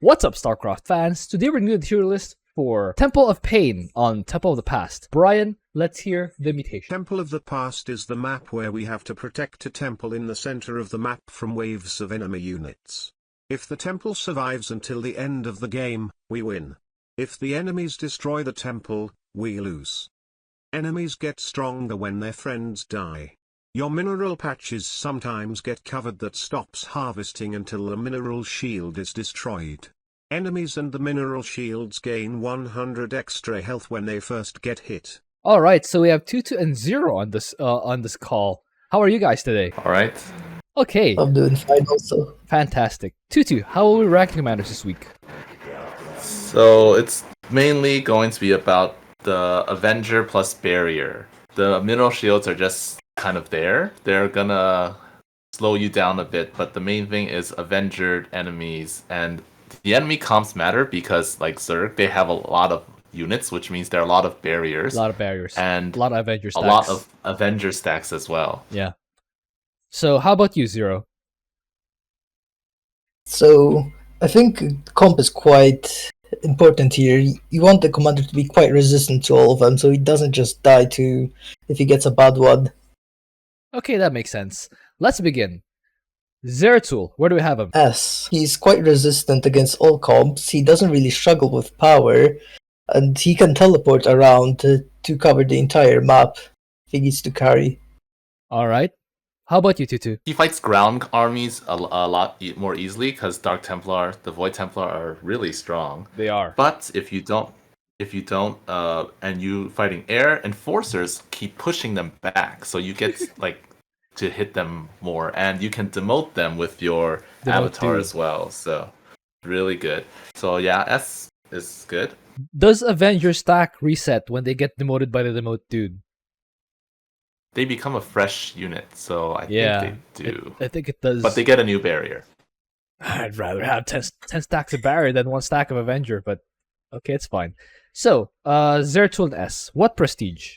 What's up, Starcraft fans? Today we're doing the tier list for Temple of Pain on Temple of the Past. Brian, let's hear the mutation. Temple of the Past is the map where we have to protect a temple in the center of the map from waves of enemy units. If the temple survives until the end of the game, we win. If the enemies destroy the temple, we lose. Enemies get stronger when their friends die. Your mineral patches sometimes get covered that stops harvesting until the mineral shield is destroyed. Enemies and the mineral shields gain 100 extra health when they first get hit. Alright, so we have Twotuuu and Zero on this call. How are you guys today? Alright. Okay. I'm doing fine also. Fantastic. Twotuuu, how are we ranking commanders this week? So it's mainly going to be about the Avenger plus Barrier. The mineral shields are just kind of there. They're gonna slow you down a bit, but the main thing is Avenger enemies, and the enemy comps matter because, like Zerg, they have a lot of units, which means there are a lot of barriers. A lot of barriers. And a lot of Avenger stacks. A lot of Avenger stacks as well. Yeah. So how about you, Zero? So I think comp is quite important here. You want the commander to be quite resistant to all of them, so he doesn't just die to if he gets a bad one. Okay, that makes sense. Let's begin. Zeratul, where do we have him? S. He's quite resistant against all comps. He doesn't really struggle with power, and he can teleport around to cover the entire map if he needs to carry. Alright. How about you, Twotuuu? He fights ground armies a lot more easily because Dark Templar, the Void Templar are really strong. They are. But if you don't, and you fighting air, enforcers keep pushing them back, so you get like to hit them more, and you can demote them with your Abathur as well. So really good. So yeah, S is good. Does Avenger stack reset when they get demoted by the demote dude? They become a fresh unit, so I think they do. I think it does. But they get a new barrier. I'd rather have 10 stacks of barrier than 1 stack of Avenger, but okay, it's fine. So, Zeratul and S. What prestige?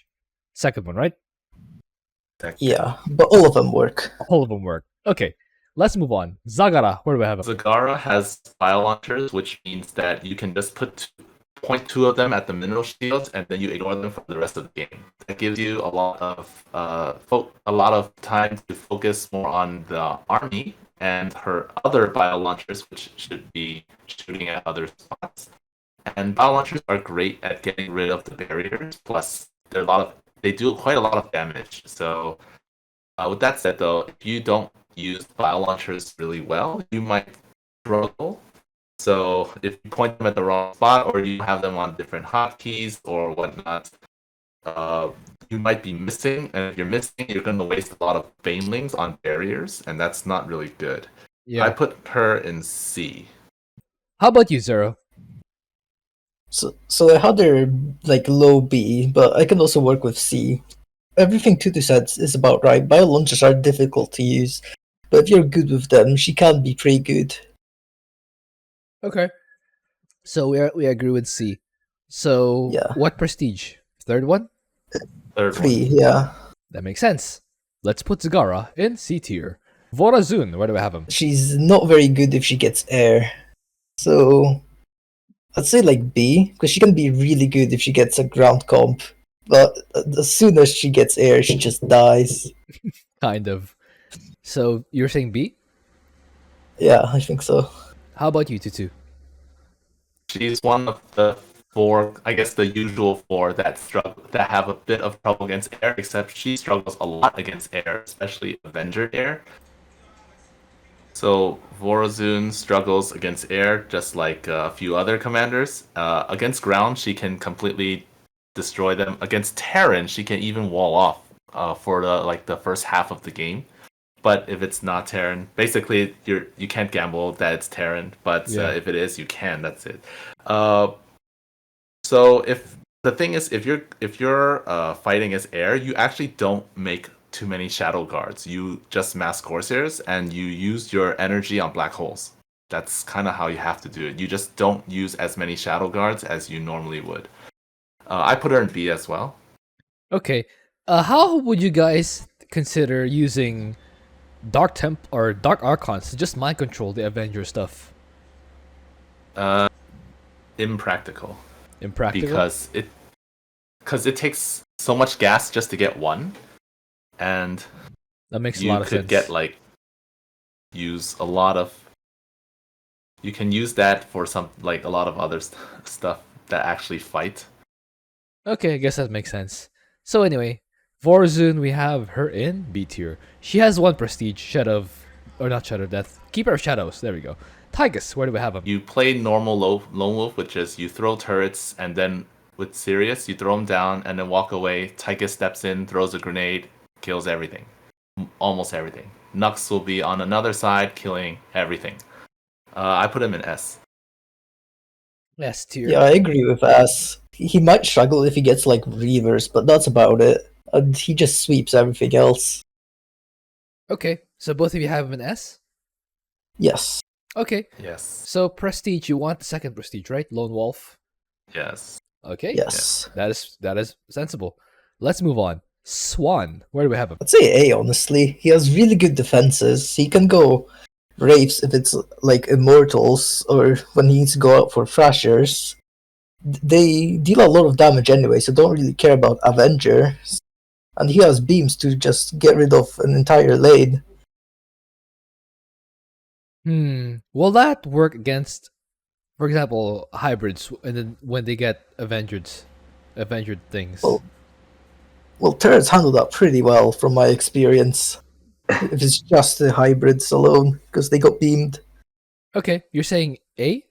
Second one, right? Yeah, but all of them work. All of them work. Okay, let's move on. Zagara, where do we have him? Zagara has bio launchers, which means that you can just point 2 of them at the mineral shields, and then you ignore them for the rest of the game. That gives you a lot of time to focus more on the army and her other bio launchers, which should be shooting at other spots. And bio launchers are great at getting rid of the barriers. Plus, they do quite a lot of damage. So, with that said, though, if you don't use bio launchers really well, you might struggle. So if you point them at the wrong spot, or you have them on different hotkeys or whatnot, you might be missing. And if you're missing, you're going to waste a lot of banelings on barriers, and that's not really good. Yeah. I put her in C. How about you, Zero? So I had her like low B, but I can also work with C. Everything Twotuuu said is about right. Bio launchers are difficult to use, but if you're good with them, she can be pretty good. Okay. So we agree with C. So yeah. What prestige? Third one? Third 3, one. yeah. That makes sense. Let's put Zagara in C tier. Vorazun, where do we have him? She's not very good if she gets air. So I'd say like B, because she can be really good if she gets a ground comp. But as soon as she gets air, she just dies. Kind of. So you're saying B? Yeah, I think so. How about you, Twotuuu? She's one of the 4, I guess the usual 4 that have a bit of trouble against air, except she struggles a lot against air, especially Avenger air. So Vorazun struggles against air just like a few other commanders. Against ground, she can completely destroy them. Against Terran, she can even wall off for the first half of the game. But if it's not Terran, basically you can't gamble that it's Terran. But if it is, you can. That's it. So if the thing is, if you're fighting as air, you actually don't make too many shadow guards. You just mass Corsairs and you use your energy on black holes. That's kind of how you have to do it. You just don't use as many shadow guards as you normally would. I put her in B as well. Okay. How would you guys consider using Dark Archons to just mind control the Avenger stuff? Impractical. Impractical. Because it takes so much gas just to get one, and That makes a you lot of could sense. get like use a lot of. You can use that for some like a lot of other stuff that actually fight. Okay, I guess that makes sense. So anyway, Vorazun, we have her in B tier. She has 1 prestige, not Shadow of Death, Keeper of Shadows. There we go. Tychus, where do we have him? You play normal lone wolf, which is you throw turrets and then with Sirius you throw them down and then walk away. Tychus steps in, throws a grenade, kills everything, almost everything. Nux will be on another side, killing everything. I put him in S. S tier. Yeah, I agree with Ass. He might struggle if he gets like Reavers, but that's about it. And he just sweeps everything else. Okay, so both of you have him in S? Yes. Okay, Yes. so prestige, you want the 2nd prestige, right? Lone Wolf. Yes. Okay, Yes. that is sensible. Let's move on. Swann, where do we have him? I'd say A, honestly. He has really good defenses. He can go Wraiths if it's like Immortals, or when he needs to go out for Thrashers. They deal a lot of damage anyway, so don't really care about Avenger. And he has beams to just get rid of an entire lane. Will that work against, for example, hybrids, and then when they get Avenged things? Well, turrets handle that pretty well from my experience. If it's just the hybrids alone, because they got beamed. Okay, you're saying A?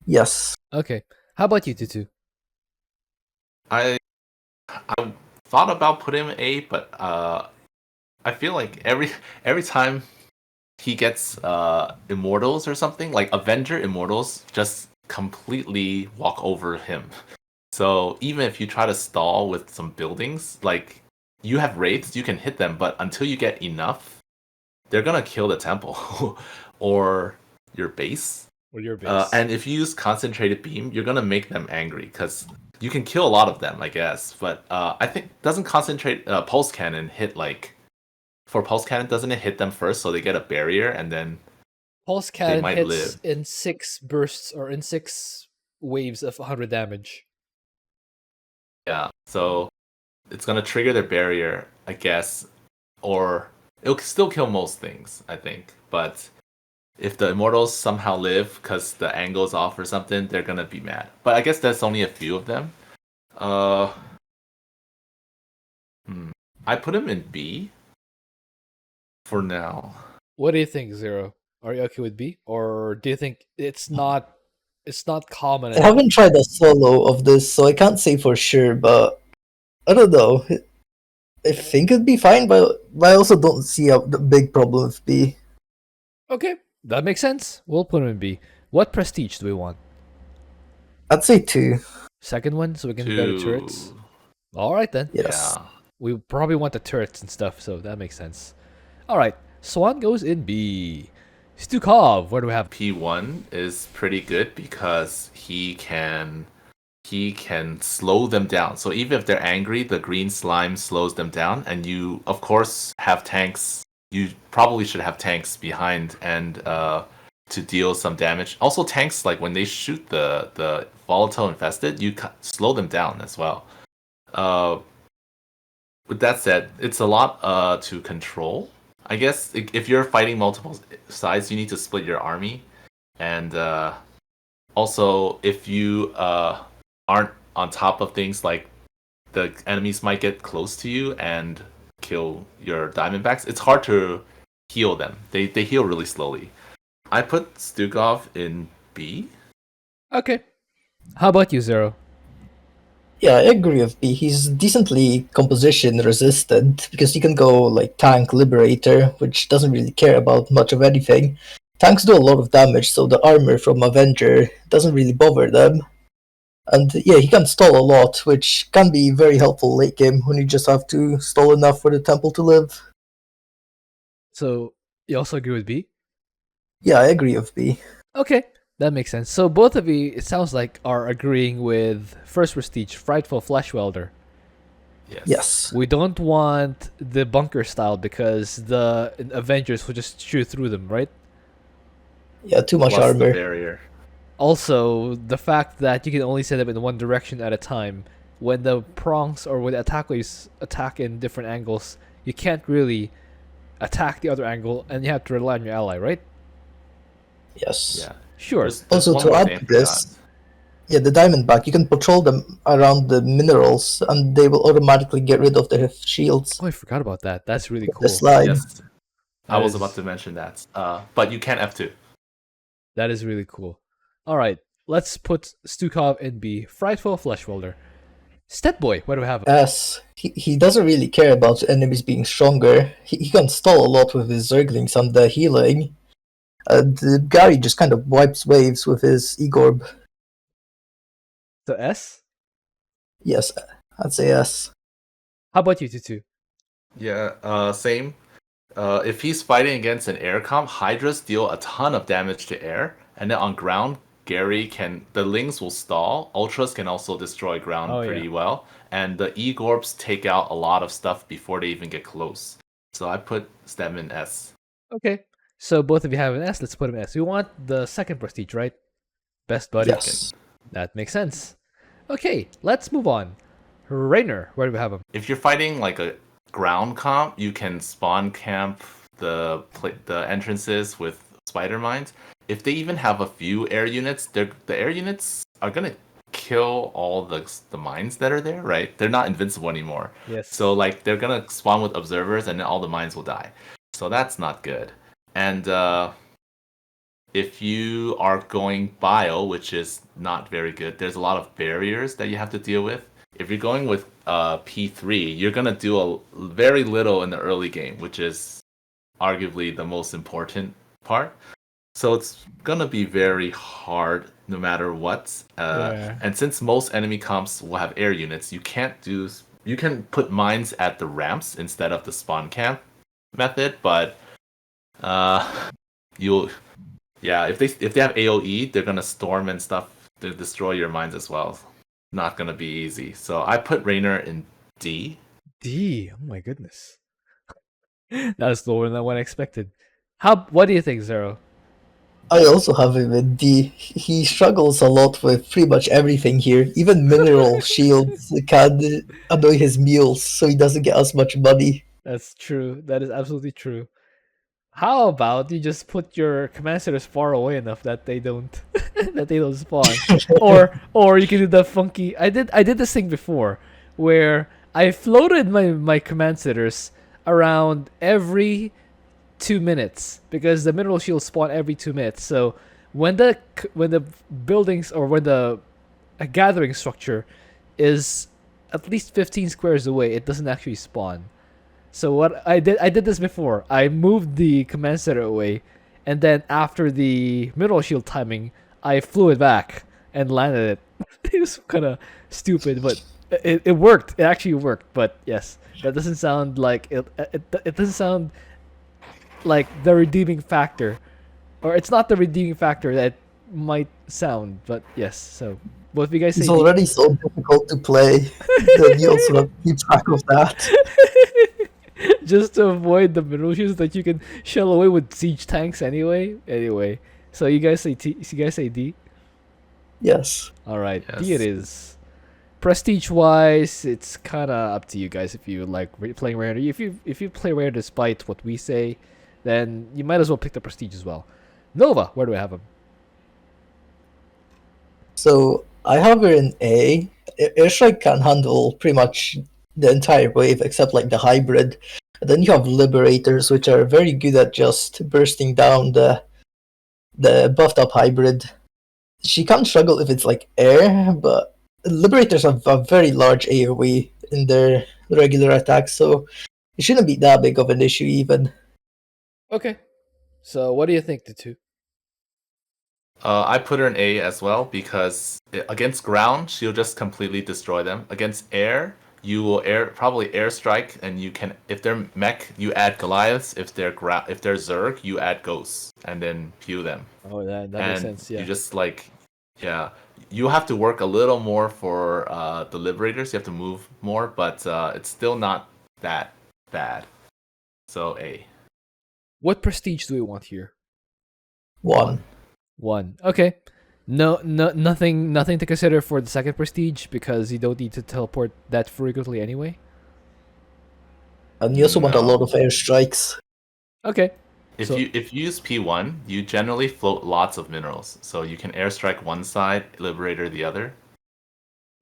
Yes. Okay. How about you, Twotuuu? I thought about putting him A, but I feel like every time he gets Immortals or something, like Avenger Immortals just completely walk over him. So even if you try to stall with some buildings, like you have Wraiths, you can hit them, but until you get enough, they're gonna kill the temple or your base. Or your base? And if you use Concentrated Beam, you're gonna make them angry because you can kill a lot of them, I guess. But I think doesn't Concentrate Pulse Cannon hit like for Pulse Cannon, doesn't it hit them first so they get a barrier and then Pulse they Cannon might hits live? in 6 bursts or in 6 waves of 100 damage. Yeah, so it's gonna trigger their barrier, I guess, or it'll still kill most things, I think. But if the Immortals somehow live because the angle's off or something, they're gonna be mad. But I guess there's only a few of them. I put him in B for now. What do you think, Zero? Are you okay with B, or do you think it's not common I enough? haven't tried a solo of this, so I can't say for sure, but I don't know. I think it'd be fine, but I also don't see a big problem with B. Okay, that makes sense. We'll put him in B. What prestige do we want? I'd say 2. 2nd one, so we can get better turrets. All right then. Yes. Yeah. We probably want the turrets and stuff, so that makes sense. All right, Swann goes in B. Stukov, where do we have? P1 is pretty good because he can slow them down. So even if they're angry, the green slime slows them down, and you of course have tanks. You probably should have tanks behind and to deal some damage. Also, tanks like when they shoot the volatile infested, you slow them down as well. With that said, it's a lot to control. I guess if you're fighting multiple sides, you need to split your army, and also if you aren't on top of things, like the enemies might get close to you and kill your Diamondbacks. It's hard to heal them. They heal really slowly. I put Stukov in B. Okay. How about you, Zero? Yeah, I agree with B. He's decently composition resistant because he can go like Tank Liberator, which doesn't really care about much of anything. Tanks do a lot of damage, so the armor from Avenger doesn't really bother them. And yeah, he can stall a lot, which can be very helpful late game when you just have to stall enough for the temple to live. So you also agree with B? Yeah, I agree with B. Okay, that makes sense. So both of you, it sounds like, are agreeing with first prestige, Frightful Flesh Welder. Yes. We don't want the bunker style because the Avengers will just shoot through them, right? Yeah, too much Plus the armor. barrier. Also, the fact that you can only send them in one direction at a time, when the prongs or when the attack waves attack in different angles, you can't really attack the other angle, and you have to rely on your ally, right? Yes. Yeah. Sure. There's Also, one to more add thing I to forgot. this, yeah, the Diamondback, you can patrol them around the minerals, and they will automatically get rid of their shields Oh, I forgot about that. That's really with the cool. slide. Yes, I That was about is to mention that. But you can F2. that is really cool. All right, let's put Stukov in B. Frightful Flesh Welder. Step Boy, where do we have him? As he doesn't really care about enemies being stronger. He can stall a lot with his Zerglings and the healing. Gary just kind of wipes waves with his Egorb. So S. Yes, I'd say yes. How about you, Tutu? Yeah, same. If he's fighting against an air comp, Hydras deal a ton of damage to air, and then on ground, the Lings will stall. Ultras can also destroy ground Oh, pretty yeah. well, and the Egorbs take out a lot of stuff before they even get close. So I put Stetmann S. Okay, so both of you have an S. Let's put him S. We want the second prestige, right? Best buddy. Yes. That makes sense. Okay, let's move on. Raynor, where do we have him? If you're fighting like a ground comp, you can spawn camp the entrances with spider mines. If they even have a few air units, the air units are gonna kill all the mines that are there, right? They're not invincible anymore. Yes. So like they're gonna spawn with observers, and then all the mines will die. So that's not good. And if you are going bio, which is not very good, there's a lot of barriers that you have to deal with. If you're going with P3, you're gonna do very little in the early game, which is arguably the most important part. So it's gonna be very hard no matter what. Yeah. And since most enemy comps will have air units, you can put mines at the ramps instead of the spawn camp method, but you'll if they have AoE, they're gonna storm and stuff to destroy your mines as well. Not gonna be easy. So I put Raynor in D. D. Oh my goodness. That was lower than what I expected. What do you think, Zero? I also have him in D. He struggles a lot with pretty much everything here. Even mineral shields can annoy his meals, so he doesn't get as much money. That's true. That is absolutely true. How about you just put your command centers far away enough that they don't that they don't spawn, or you can do the funky. I did this thing before, where I floated my command centers around every 2 minutes because the mineral shields spawn every 2 minutes. So when the buildings or when the a gathering structure is at least 15 squares away, it doesn't actually spawn. So what I did this before. I moved the command center away, and then after the mineral shield timing, I flew it back and landed it. It was kind of stupid, but it worked. It actually worked. But yes, that doesn't sound like it doesn't sound like the redeeming factor, or it's not the redeeming factor that it might sound. But yes, so both of you guys say He's D. already so difficult to play. Then you also have to keep track of that. Just to avoid the mineral shields that you can shell away with siege tanks anyway. Anyway, so you guys say D. Yes. All right, Yes. D it is. Prestige wise, it's kind of up to you guys if you like playing rare. If you play rare despite what we say, then you might as well pick the prestige as well. Nova, where do we have him? So I have her in A. Airstrike can handle pretty much the entire wave except like the hybrid. And then you have Liberators, which are very good at just bursting down the buffed up hybrid. She can struggle if it's like air, but Liberators have a very large AoE in their regular attacks, so it shouldn't be that big of an issue even. Okay, so what do you think, the two? I put her in A as well because against ground, she'll just completely destroy them. Against air, you will probably airstrike, and you can if they're mech, you add Goliaths. If they're Zerg, you add Ghosts, and then pew them. Oh, that makes And sense. Yeah. you just you have to work a little more for the Liberators. You have to move more, but it's still not that bad. So A. What prestige do we want here? One. One. Okay. Nothing to consider for the second prestige because you don't need to teleport that frequently anyway. And you also want a lot No. of airstrikes. Okay. If So- you use P1, you generally float lots of minerals, so you can airstrike one side, Liberator the other.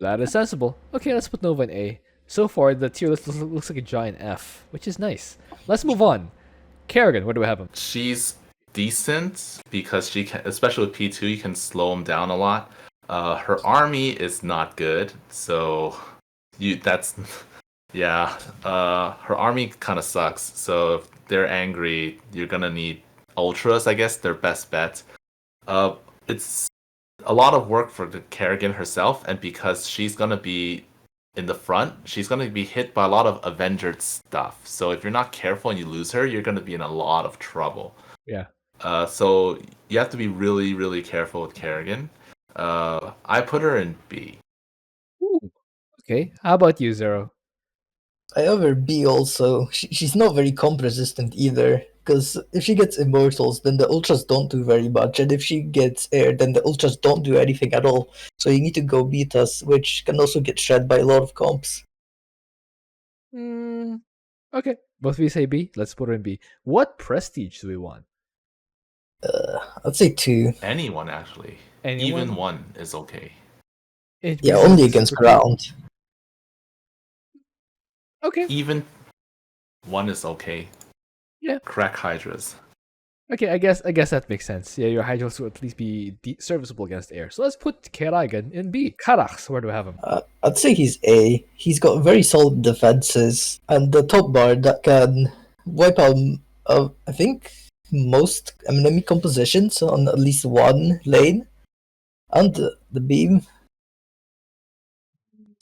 That is sensible. Okay, let's put Nova in A. So far, the tier looks like a giant F, which is nice. Let's move on. Kerrigan, where do we have him? She's decent because she can, especially with P2, you can slow them down a lot. Her army is not good, so that's yeah. Her army kind of sucks. So if they're angry, you're gonna need ultras. I guess their best bet. It's a lot of work for the Kerrigan herself, and because she's gonna be in the front, she's gonna be hit by a lot of Avenger stuff. So if you're not careful and you lose her, you're gonna be in a lot of trouble. Yeah. So you have to be really, really careful with Kerrigan. I put her in B. Ooh. Okay. How about you, Zero? I have her B also. She's not very comp resistant either. Because if she gets immortals, then the ultras don't do very much, and if she gets air, then the ultras don't do anything at all. So you need to go betas, which can also get shred by a lot of comps. Okay. Both of you say B. Let's put her in B. What prestige do we want? I'd say 2. Anyone actually. Anyone? Even 1 is okay. Yeah, only against ground. Okay. Even 1 is okay. Yeah. Crack Hydras. Okay, I guess that makes sense. Yeah, your Hydros will at least be serviceable against air. So let's put Kerrigan in B. Karax, where do we have him? I'd say he's A. He's got very solid defenses, and the top bar that can wipe out, I think, most enemy compositions on at least one lane, and the beam.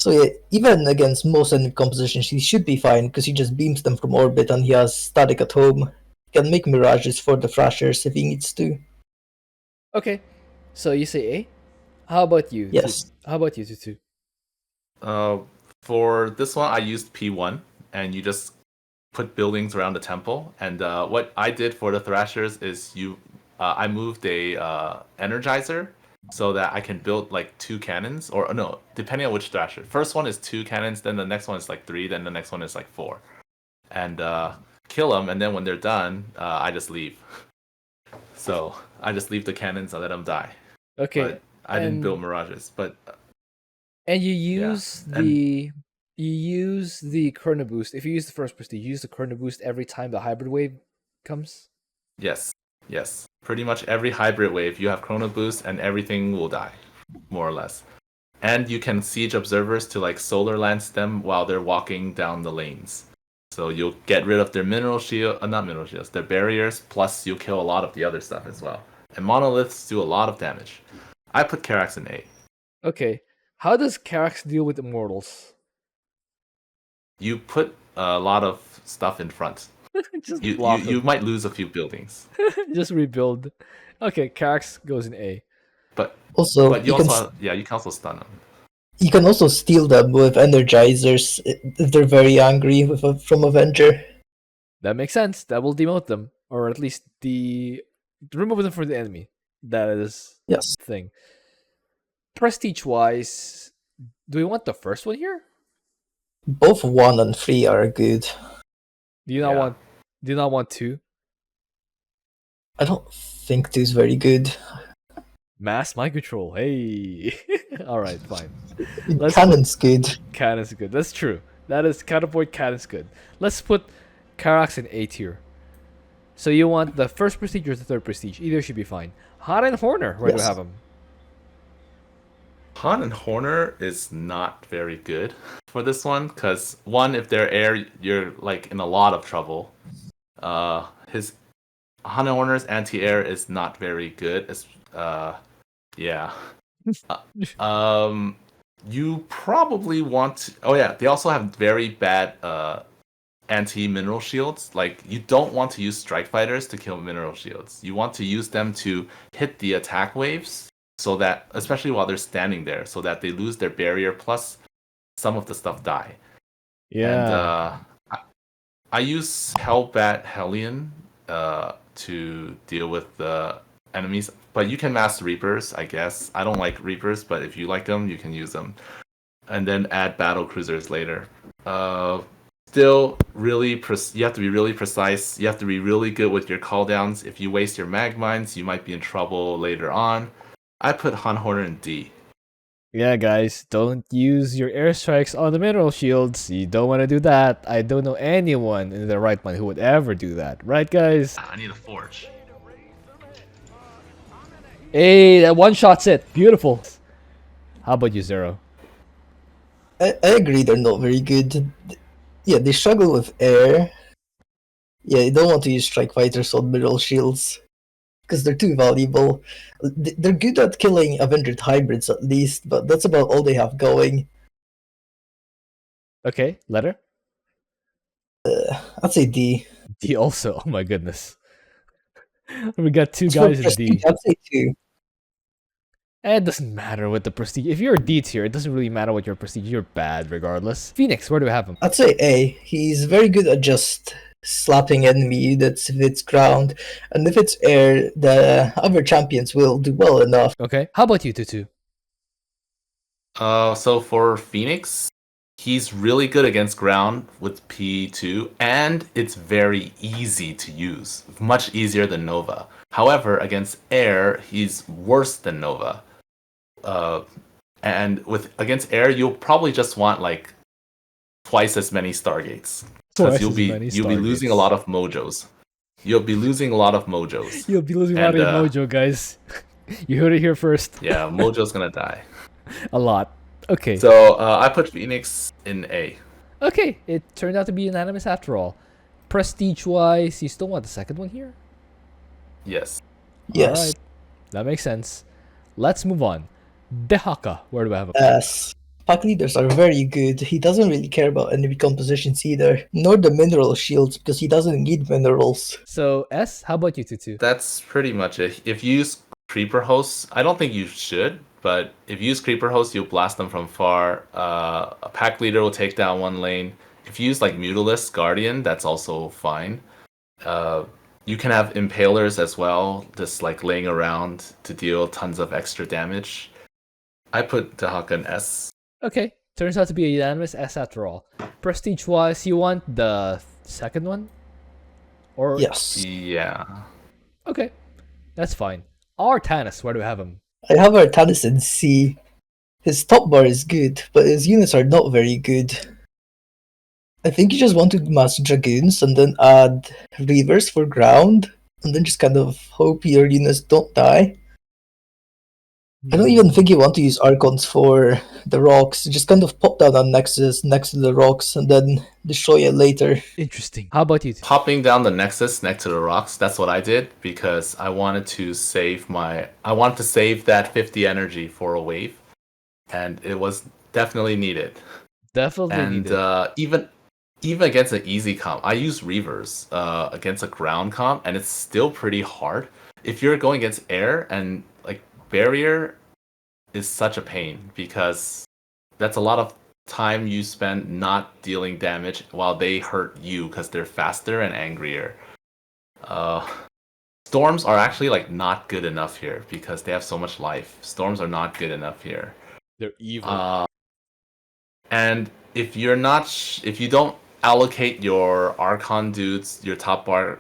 So yeah, even against most enemy compositions, he should be fine because he just beams them from orbit, and he has static at home. He can make mirages for the thrashers if he needs to. Okay, so you say A. How about you? Yes. How about you, Twotuuu? For this one, I used P1, and you just put buildings around the temple. And what I did for the Thrashers is I moved a Energizer so that I can build like 2 cannons, or no, depending on which Thrasher. First one is 2 cannons, then the next one is like 3, then the next one is like 4. And kill them, and then when they're done, I just leave. So I just leave the cannons and let them die. Okay, But I didn't build mirages, but and you use Yeah, and- you use the Chrono Boost. If you use the first prestige, you use the Chrono Boost every time the hybrid wave comes. yes. Pretty much every hybrid wave, you have Chrono Boost and everything will die, more or less. And you can siege observers to like solar lance them while they're walking down the lanes. So you'll get rid of their mineral shield, not mineral shields, their barriers, plus you'll kill a lot of the other stuff as well. And monoliths do a lot of damage. I put Karax in A. Okay, how does Karax deal with immortals? You put a lot of stuff in front. Just You block you them. might lose a few buildings, Just rebuild. Okay, Karax goes in A. but Also, you can also stun them. you can also steal them with energizers if they're very angry from Avenger. That makes sense. That will demote them, or at least remove them from the enemy. That is Yes. the thing. Prestige wise, do we want the first one here? Both 1 and 3 are good. Do you not Yeah. want? Do you not want 2? I don't think 2 is very good. Mass mind control. Hey. All right, fine. Cannon's good. Cannon's good. That's true. That is counterpoint. Cannon's good. Let's put Karax in A tier. So you want the first prestige or the third prestige? Either should be fine. Han and Horner, where do we Yes. have them? Han and Horner is not very good for this one because one, if they're air, you're like in a lot of trouble. His Han and Horner's anti-air is not very good. Yeah. You probably want to, oh yeah, they also have very bad anti-mineral shields. Like you don't want to use strike fighters to kill mineral shields. You want to use them to hit the attack waves so that, especially while they're standing there, so that they lose their barrier plus some of the stuff die. Yeah. And I use Hellbat Hellion to deal with the enemies. But you can master Reapers, I guess. I don't like Reapers, but if you like them, you can use them. And then add battle cruisers later. Still, you have to be really precise. You have to be really good with your cooldowns. If you waste your mag mines, you might be in trouble later on. I put Han Horner in D. Yeah, guys, don't use your airstrikes on the mineral shields. You don't want to do that. I don't know anyone in their right mind who would ever do that. Right, guys? I need a forge. Hey, that one-shot's it. Beautiful. How about you, Zero? I agree they're not very good. Yeah, they struggle with air. Yeah, you don't want to use strike fighters on mineral shields because they're too valuable. They're good at killing Avenger hybrids at least, but that's about all they have going. Okay, letter? I'd say D. D also. Oh my goodness. We got two As for guys in prestige, D. I'd say 2. It doesn't matter what the prestige. If you're a D tier, it doesn't really matter what your prestige. You're bad regardless. Phoenix, where do we have him? I'd say A. He's very good at just slapping enemy units if it's ground, and if it's air, the other champions will do well enough. Okay. How about you, Twotuuu? So for Phoenix, he's really good against ground with P2, and it's very easy to use. Much easier than Nova. However, against air, he's worse than Nova. And against air, you'll probably just want like twice as many Stargates. Because you'll be losing a lot of mojos. You'll be losing a lot of mojos. You'll be losing a lot of your mojo, guys. You heard it here first. Yeah, mojo's gonna die. A lot. Okay. So I put Phoenix in A. Okay, it turned out to be unanimous after all. Prestige-wise, you still want the second one here? Yes. Yes. Alright, that makes sense. Let's move on. Dehaka, where do I have him? Yes. Pack leaders are very good. He doesn't really care about enemy compositions either, nor the mineral shields because he doesn't need minerals. So S, how about you, Twotuuu? That's pretty much it. If you use creeper hosts, I don't think you should, but if you use creeper hosts, you'll blast them from far. A pack leader will take down one lane. If you use like Mutalisk Guardian, that's also fine. You can have impalers as well, just like laying around to deal tons of extra damage. I put Dehaka in S. Okay, turns out to be a unanimous S after all. Prestige-wise, you want the second one? Or Yes. Yeah. Okay, that's fine. Artanis, where do we have him? I have Artanis in C. His top bar is good, but his units are not very good. I think you just want to mass Dragoons and then add Reavers for ground, and then just kind of hope your units don't die. I don't even think you want to use Archons for the rocks. Just kind of pop down on Nexus next to the rocks and then destroy it later. Interesting. How about you? Popping down the Nexus next to the rocks, that's what I did because I wanted to save that 50 energy for a wave, and it was definitely needed. Definitely needed. And even against an easy comp, I use Reavers against a ground comp, and it's still pretty hard. If you're going against air and like barrier is such a pain because that's a lot of time you spend not dealing damage while they hurt you because they're faster and angrier. Storms are actually like not good enough here because they have so much life. Storms are not good enough here. They're evil. And if you don't allocate your Archon dudes, your top bar,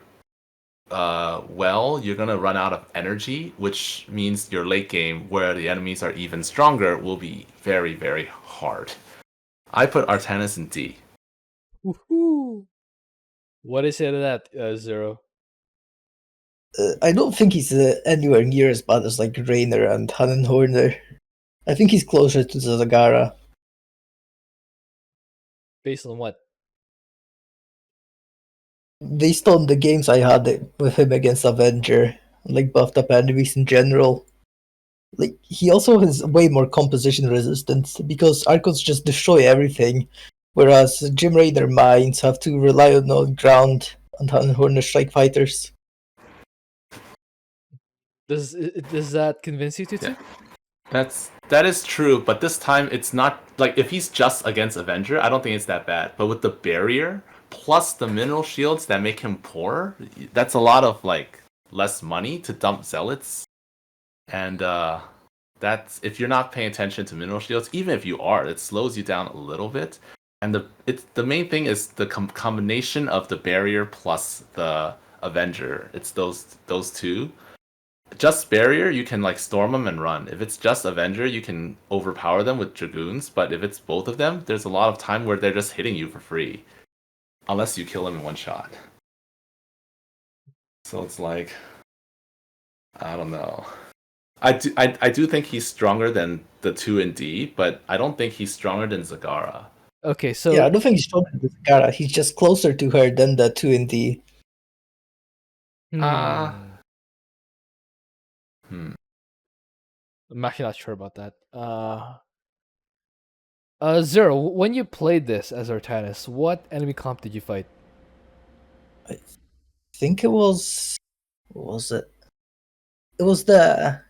you're gonna run out of energy, which means your late game, where the enemies are even stronger, will be very, very hard. I put Artanis in D. Woohoo! What is it at Zero? I don't think he's anywhere near as bad as like Raynor and Horner. I think he's closer to Zagara. Based on what? Based on the games I had with him against Avenger, like buffed up enemies in general. Like he also has way more composition resistance because Archons just destroy everything, whereas Gym Raider mines have to rely on ground and Horner strike fighters. Does that convince you, Twotuuu? Yeah. That is true, but this time it's not like if he's just against Avenger, I don't think it's that bad. But with the barrier plus the mineral shields that make him poor, that's a lot of like less money to dump zealots, and that's if you're not paying attention to mineral shields. Even if you are, it slows you down a little bit. And the main thing is the combination of the barrier plus the Avenger. It's those two. Just barrier, you can like storm them and run. If it's just Avenger, you can overpower them with dragoons. But if it's both of them, there's a lot of time where they're just hitting you for free, unless you kill them in one shot. So it's like, I don't know. I do think he's stronger than the 2 in D, but I don't think he's stronger than Zagara. Okay, so Yeah, I don't think he's stronger than Zagara. He's just closer to her than the 2 in D. I'm actually not sure about that. Zero, when you played this as Artanis, what enemy comp did you fight? I think it was... What was it? It was the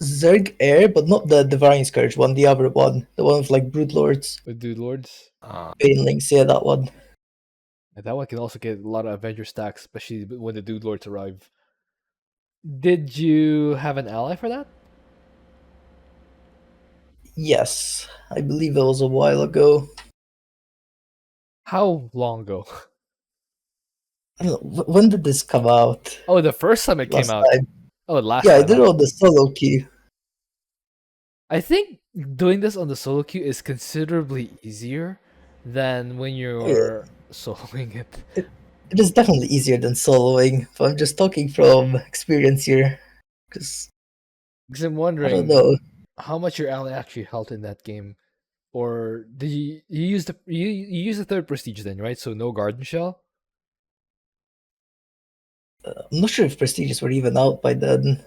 Zerg Air, but not the Divine Scourge one, the other one. The one with like Brood Lords. With Dude Lords? Banelings, yeah, that one. And that one can also get a lot of Avenger stacks, especially when the Dude Lords arrive. Did you have an ally for that? Yes, I believe it was a while ago. How long ago? I don't know, when did this come out? Oh, the first time it came Last out. time. Oh, last Yeah, time. I did it on the solo queue. I think doing this on the solo queue is considerably easier than when you're soloing it. It is definitely easier than soloing, but I'm just talking from experience here. Because Because I'm I don't wondering know. how much your ally actually helped in that game. Or did you use you use the third prestige then, right? So no garden shell? I'm not sure if prestiges were even out by then.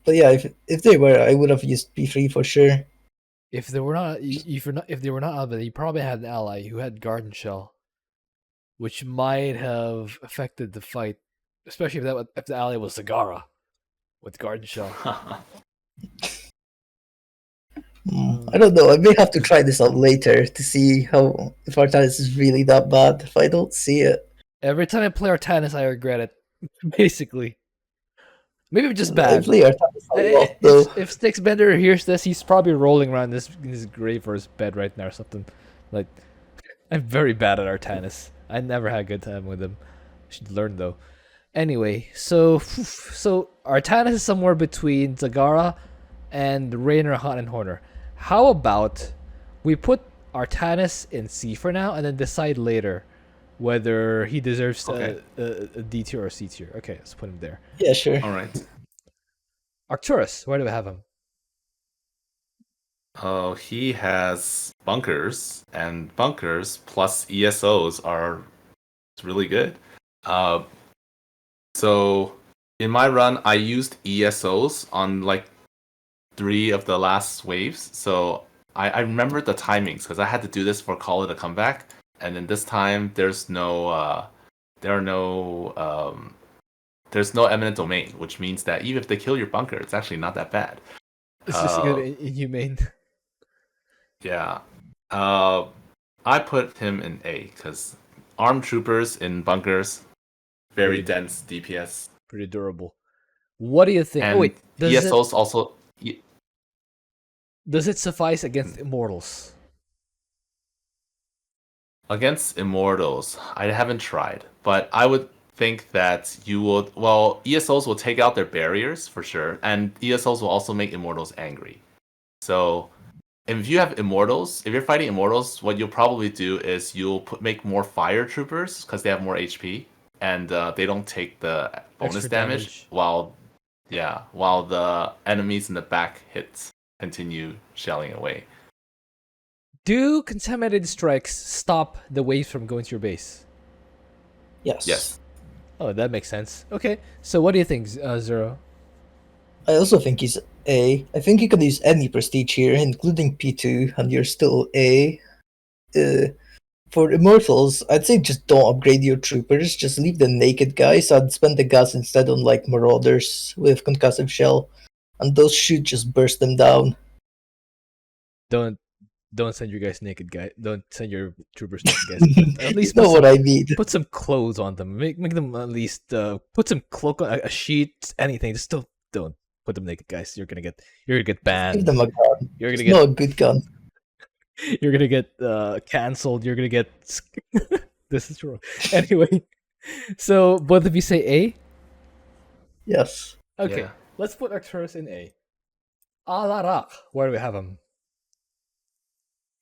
But yeah, if they were, I would have used P3 for sure. If they were not if they were not out, then you probably had an ally who had garden shell, which might have affected the fight, especially if the ally was Zagara with garden shell. I don't know. I may have to try this out later to see how if Artanis is really that bad. If I don't see it, Every time I play Artanis, I regret it. Basically, maybe I'm just I bad. play Artanis a lot though. If Sticksbender hears this, he's probably rolling around in his grave or his bed right now or something. Like, I'm very bad at Artanis. I never had a good time with him. Should learn though. Anyway, so Artanis is somewhere between Zagara and Raynor, Hunt, and Horner. How about we put Artanis in C for now and then decide later whether he deserves a D tier or C tier. Okay, let's put him there. Yeah, sure. All right. Arcturus, where do we have him? Oh, he has bunkers, and bunkers plus ESOs are really good. So in my run, I used ESOs on like 3 of the last waves. So I remember the timings because I had to do this for Call It a Comeback, and then this time there's no eminent domain, which means that even if they kill your bunker, it's actually not that bad. It's just inhumane. Yeah. I put him in A because armed troopers in bunkers, very dense DPS. Pretty durable. What do you think? And wait, ESOs also. Does it suffice against immortals? Against immortals, I haven't tried, but I would think that you would. Well, ESOs will take out their barriers for sure, and ESOs will also make immortals angry. So, if you have immortals, if you're fighting immortals, what you'll probably do is you'll make more fire troopers because they have more HP and they don't take the bonus Extra damage. While the enemies in the back hits continue shelling away. Do contaminated strikes stop the waves from going to your base? Yes. Oh, that makes sense. Okay, so what do you think, Zero? I also think he's A. I think you can use any prestige here, including P2, and you're still A. For immortals, I'd say just don't upgrade your troopers. Just leave the naked guys. I'd spend the gas instead on like marauders with concussive shell, and those should just burst them down. Don't don't send your guys naked, guys. Don't send your troopers naked, guys. But at You least know what I mean. put some clothes on them. Make them at least put some cloak on a sheet, anything. Just don't put them naked, guys. You're gonna get Give banned. them a gun. You're It's gonna not get a good gun. you're gonna get cancelled. You're gonna get this is wrong. Anyway, so both of you say A. Yes. Okay, Yeah. let's put Arcturus in A. Alarak, where do we have him?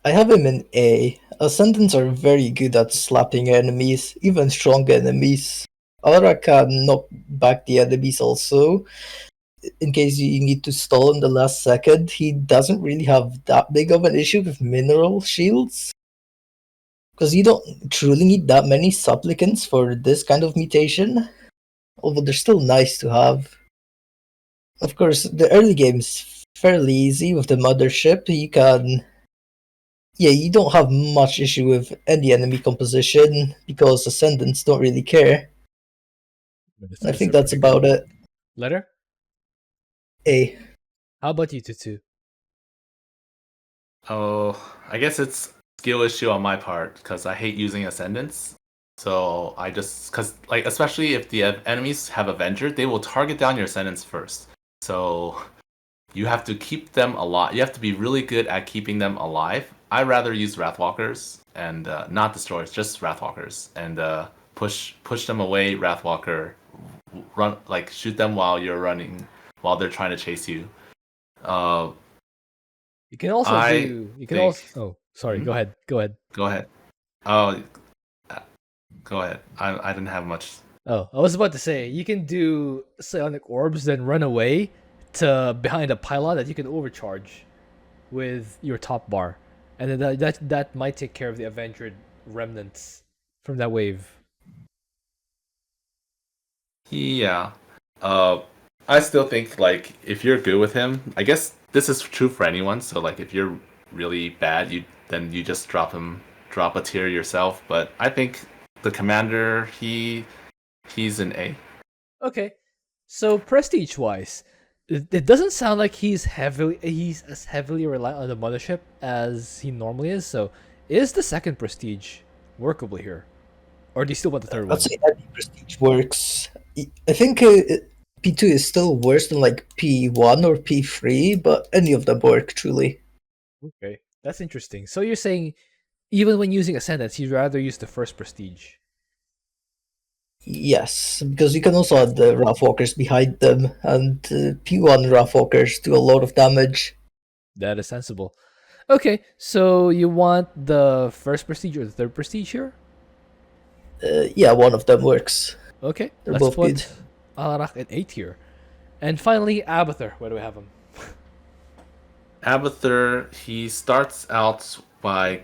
I have him in A. Ascendants are very good at slapping enemies, even strong enemies. Alarak can knock back the enemies also. In case you need to stall in the last second, he doesn't really have that big of an issue with mineral shields. Because you don't truly need that many supplicants for this kind of mutation. Although they're still nice to have. Of course, the early game's fairly easy with the mothership. You don't have much issue with any enemy composition because ascendants don't really care. I think that's about it. Letter? A. Oh, How about you, Twotuuu? I guess it's skill issue on my part because I hate using ascendants. So I just because like especially if the enemies have Avenger, they will target down your ascendants first. So you have to keep them alive. You have to be really good at keeping them alive. I rather use Wrathwalkers and not destroyers, just Wrathwalkers, and push them away. Wrathwalker, run like shoot them while you're running, while they're trying to chase you. You can also I do. You can think- also. Oh, sorry. Hmm? Go ahead. Go ahead. Go ahead. Oh, go ahead. I didn't have much. Oh, I was about to say you can do psionic orbs, then run away to behind a pylon that you can overcharge with your top bar, and then that might take care of the Avenger remnants from that wave. Yeah. I still think like if you're good with him, I guess this is true for anyone. So like if you're really bad, then you just drop a tier yourself. But I think the commander, he's an A. Okay, so prestige wise, it doesn't sound like he's as heavily reliant on the mothership as he normally is. So, is the second prestige workable here, or do you still want the third one? I'd say any prestige works. I think P2 is still worse than like P1 or P3, but any of them work truly. Okay, that's interesting. So you're saying even when using ascendants, you'd rather use the first prestige. Yes, because you can also add the Wrathwalkers behind them, and P1 Wrathwalkers do a lot of damage. That is sensible. Okay, so you want the first prestige or the third prestige here? Yeah, one of them works. Okay, They're let's both put good. Alarak in A tier. And finally, Abathur. Where do we have him? Abathur, he starts out by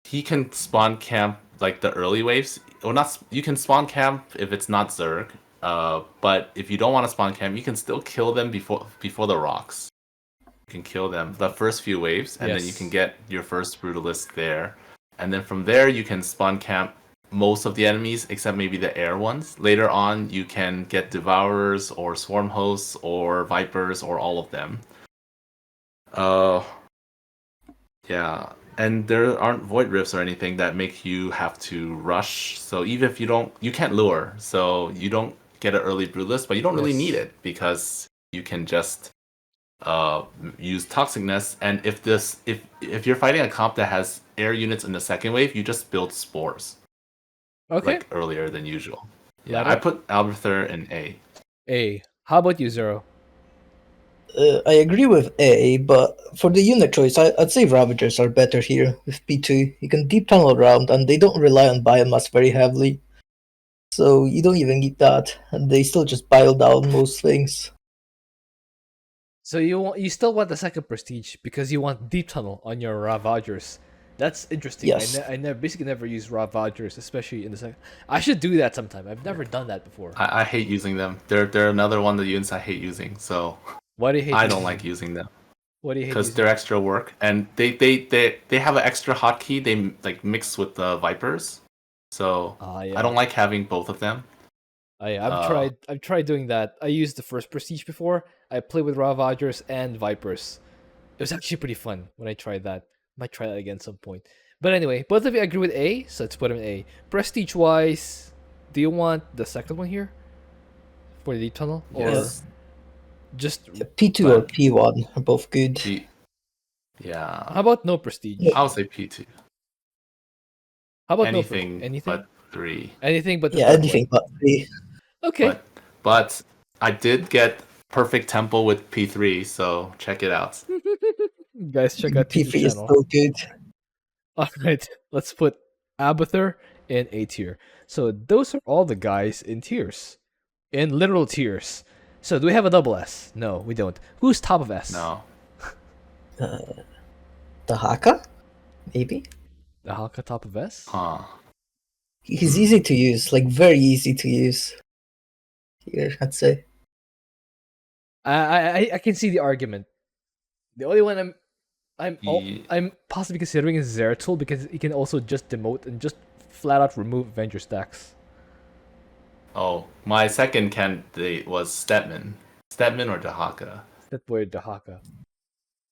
he can spawn camp like the early waves. Or not. You can spawn camp if it's not Zerg. But if you don't want to spawn camp, you can still kill them before the rocks. You can kill them the first few waves, and then you Yes. can get your first brutalist there. And then from there, you can spawn camp most of the enemies except maybe the air ones. Later on, you can get devourers or swarm hosts or vipers or all of them. Yeah, and there aren't void rifts or anything that make you have to rush. So even if you can't lure, so you don't get an early brutalist, but you don't really Yes. need it because you can just use toxicness. And if you're fighting a comp that has air units in the second wave, you just build spores Okay, like earlier than usual. Yeah, Ladder? I put Abathur in A. A. How about you, Zero? I agree with A, but for the unit choice, I'd say Ravagers are better here with P2. You can deep tunnel around, and they don't rely on biomass very heavily. So you don't even need that, and they still just pile down most things. So you still want the second prestige because you want deep tunnel on your Ravagers. That's interesting. Yes. I basically never use Ravagers, especially in the second. I should do that sometime. I've never done that before. I hate using them. They're another one of the units I hate using. So Why do you hate? I using don't them? like using them. What do you hate? Because Using? they're extra work, and they have an extra hotkey. They like mix with the vipers, so Yeah. I don't like having both of them. I've tried doing that. I used the first prestige before. I played with Ravagers and Vipers. It was actually pretty fun when I tried that. Might try that again some point. But anyway, both of you agree with A, so let's put him in A. Prestige wise, do you want the second one here for the deep tunnel, or Yes. just P2 or P1 are both good. Yeah. how about no prestige? I would say P2. How about Anything, no anything? but 3. Anything but the Yeah, third anything one. but 3. Okay. But I did get perfect tempo with P3, so check it out. Guys, check out Twotuuu P3 is channel. so good. Alright, let's put Abathur in A tier. So those are all the guys in tiers. In literal tiers. So do we have a double S? No, we don't. Who's top of S? No. Dehaka? Maybe? Dehaka top of S? Huh. He's easy to use, like very easy to use. Here, I'd say. I can see the argument. The only one Ye- I'm possibly considering is Zeratul because he can also just demote and just flat out remove Avenger stacks. Oh, my second candidate was Stetmann. Stetmann or Dehaka. That boy Dehaka.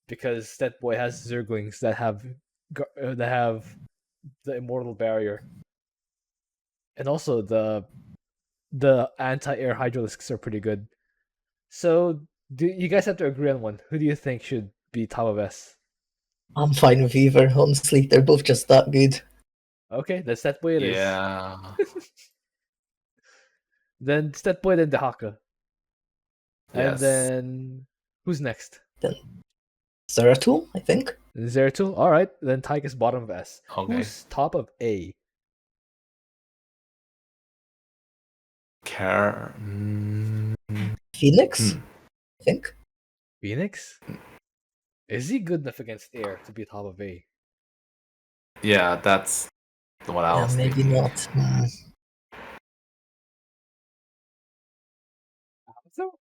Because that boy has Zerglings that have the immortal barrier. And also the anti-air hydralisks are pretty good. So do you guys have to agree on one? Who do you think should be top of S? I'm fine with either, honestly. They're both just that good. Okay, that's that boy it is. Yeah. Then Stetboy, then Dehaka. And Yes. then who's next? Zeratul, I think. Zeratul. All right. Then Tychus bottom of S. Okay. Who's top of A? Phoenix, I think. Phoenix. Is he good enough against air to be top of A? Yeah, that's what I Yeah, was maybe thinking. not. So,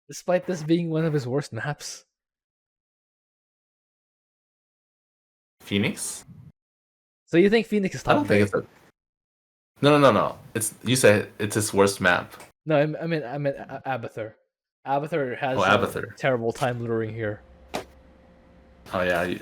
despite this being one of his worst maps. Phoenix? So you think Phoenix is I top don't of think A? it's a. No. You said it's his worst map. No, I mean Abathur. Abathur has a Abathur. terrible time luring here. Oh yeah.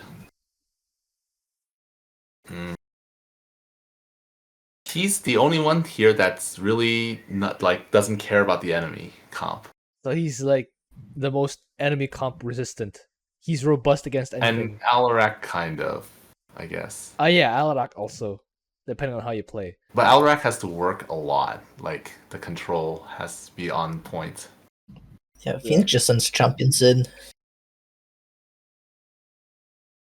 He's the only one here that's really not like doesn't care about the enemy comp. So he's like the most enemy comp resistant. He's robust against anything. And Alarak kind of, I guess. Yeah, Alarak also, depending on how you play. But Alarak has to work a lot. Like the control has to be on point. Yeah, Phoenix just sends champions in.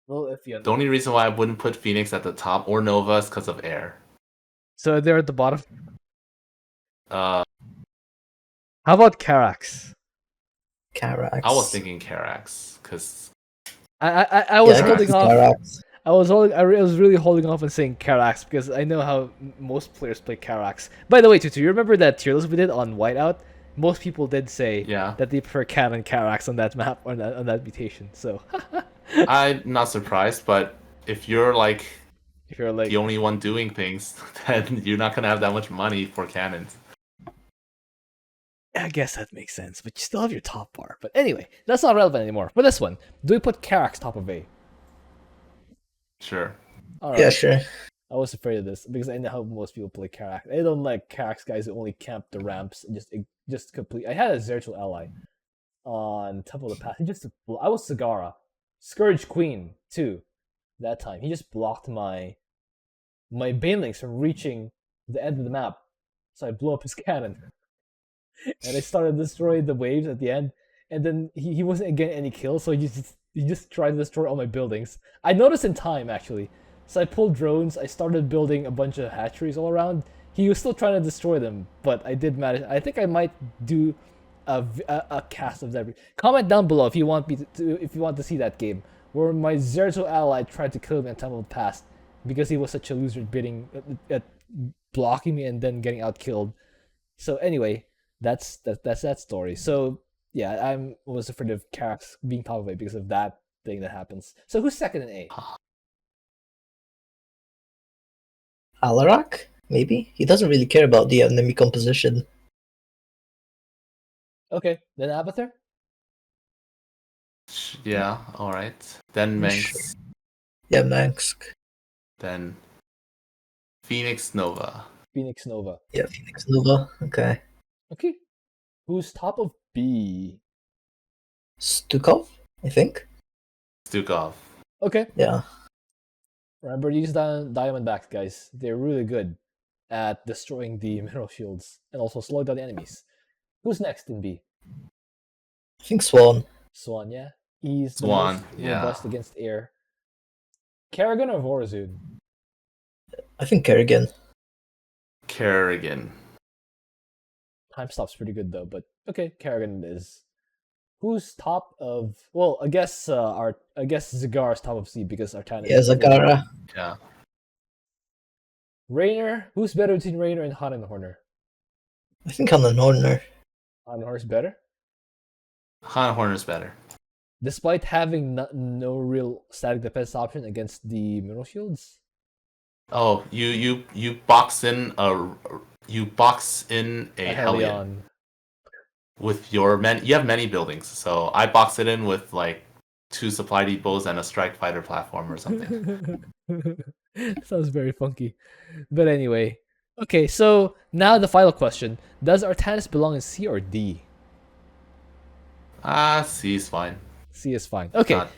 Well, if you The only reason why I wouldn't put Phoenix at the top or Nova is because of air. So they're at the bottom. Uh, How about Karax? Karax. I was thinking Karax because I was Yeah, I holding guess off. Karax. I was really holding off on saying Karax because I know how most players play Karax. By the way, Twotuuu, you remember that tier list we did on Whiteout? Most people did say yeah, that they prefer Cat and Karax on that map on that mutation. So I'm not surprised. But if you're like if you're like the only one doing things, then you're not gonna have that much money for cannons. I guess that makes sense, but you still have your top bar. But anyway, that's not relevant anymore. For this one, do we put Karax top of A? Sure. All right. Yeah, sure. I was afraid of this because I know how most people play Karax. They don't like Karax guys who only camp the ramps and just complete. I had a Zeratul ally on Temple of the Path. I was Zagara, Scourge Queen too. That time he just blocked my banelings from reaching the end of the map, so I blew up his cannon, and I started destroying the waves at the end. And then he wasn't getting any kills, so he just tried to destroy all my buildings. I noticed in time actually. So I pulled drones, I started building a bunch of hatcheries all around. He was still trying to destroy them, but I did manage. I think I might do a cast of that. Comment down below if you want to see that game where my Zeratul ally tried to kill me on Temple of the Past because he was such a loser bidding at blocking me and then getting out killed. So anyway, that's that story. So yeah, I was afraid of Karax being top of A because of that thing that happens. So who's second in A? Alarak, maybe? He doesn't really care about the enemy composition. Okay, then Abathur? Yeah, alright. Then Manx. Sure. Yeah, Mansk. Then Phoenix Nova. Phoenix Nova. Yeah, Phoenix Nova. Okay. Okay. Who's top of B? Stukov, I think. Stukov. Okay. Yeah. Remember these Diamondbacks, guys. They're really good at destroying the mineral shields and also slow down the enemies. Who's next in B? I think Swann. Swann, yeah. He's the Swann, most yeah. robust against air. Kerrigan or Vorazun? I think Kerrigan. Kerrigan. Time stop's pretty good though, but okay, Kerrigan is. Who's top of? Well, I guess Zagara's top of C because Artanis. Yeah, Zagara. Yeah. Raynor. Who's better between Raynor and Horner? I think I'm an Horner. Horner's better, Han Horner's better. despite having no real static defense option against the mineral shields. Oh, you box in a Hellion with your men. You have many buildings, so I box it in with like 2 supply depots and a strike fighter platform or something. Sounds very funky. But anyway, okay, so now the final question. Does Artanis belong in C or D? C is fine. C is fine. Okay. Not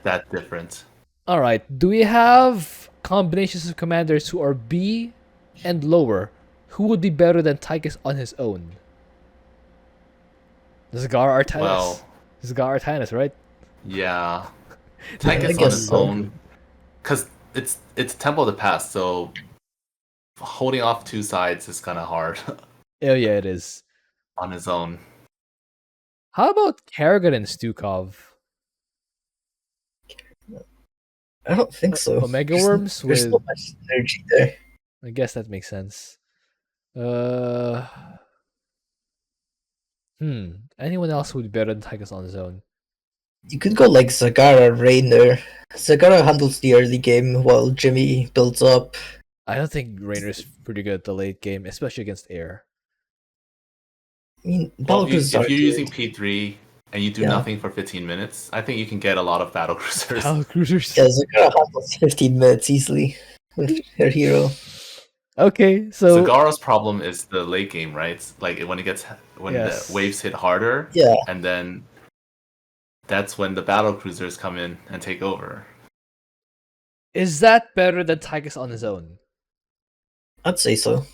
that different. Alright. Do we have combinations of commanders who are B and lower? Who would be better than Tychus on his own? Zagara Artanis. Well, Zagara Artanis, right? yeah. I Tychus on guess his so. own. Because it's Temple of the Past, so holding off 2 sides is kind of hard Oh yeah, it is. on his own. How about Kerrigan and Stukov? I don't think so. Omega There's- Worms There's with... so much energy there. I guess that makes sense. Anyone else would be better than Tychus on his own? You could go like Zagara, Raynor. Zagara handles the early game while Jimmy builds up. I don't think Raynor's pretty good at the late game, especially against air. I mean, Well, if battlecruisers are you're using good. P3 and you do Yeah. nothing for 15 minutes, I think you can get a lot of battle cruisers. Battle cruisers. Yeah, Zagara handles 15 minutes easily with her hero. Okay, so Zagara's problem is the late game, right? Like when Yes. the waves hit harder, Yeah, and then that's when the battle cruisers come in and take over. is that better than Tychus on his own? I'd say so.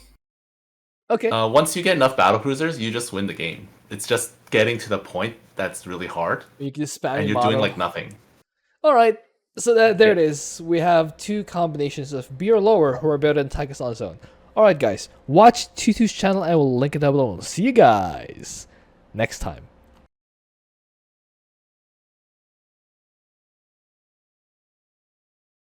Okay, Once you get enough battle cruisers, you just win the game. It's just getting to the point that's really hard, you can just spam and you're bottom. doing like nothing. All right, so there it Yeah. is. We have 2 combinations of B or lower who are better than Tychus on his own. All right, guys, watch Twotuu's channel. I will link it down below. See you guys next time.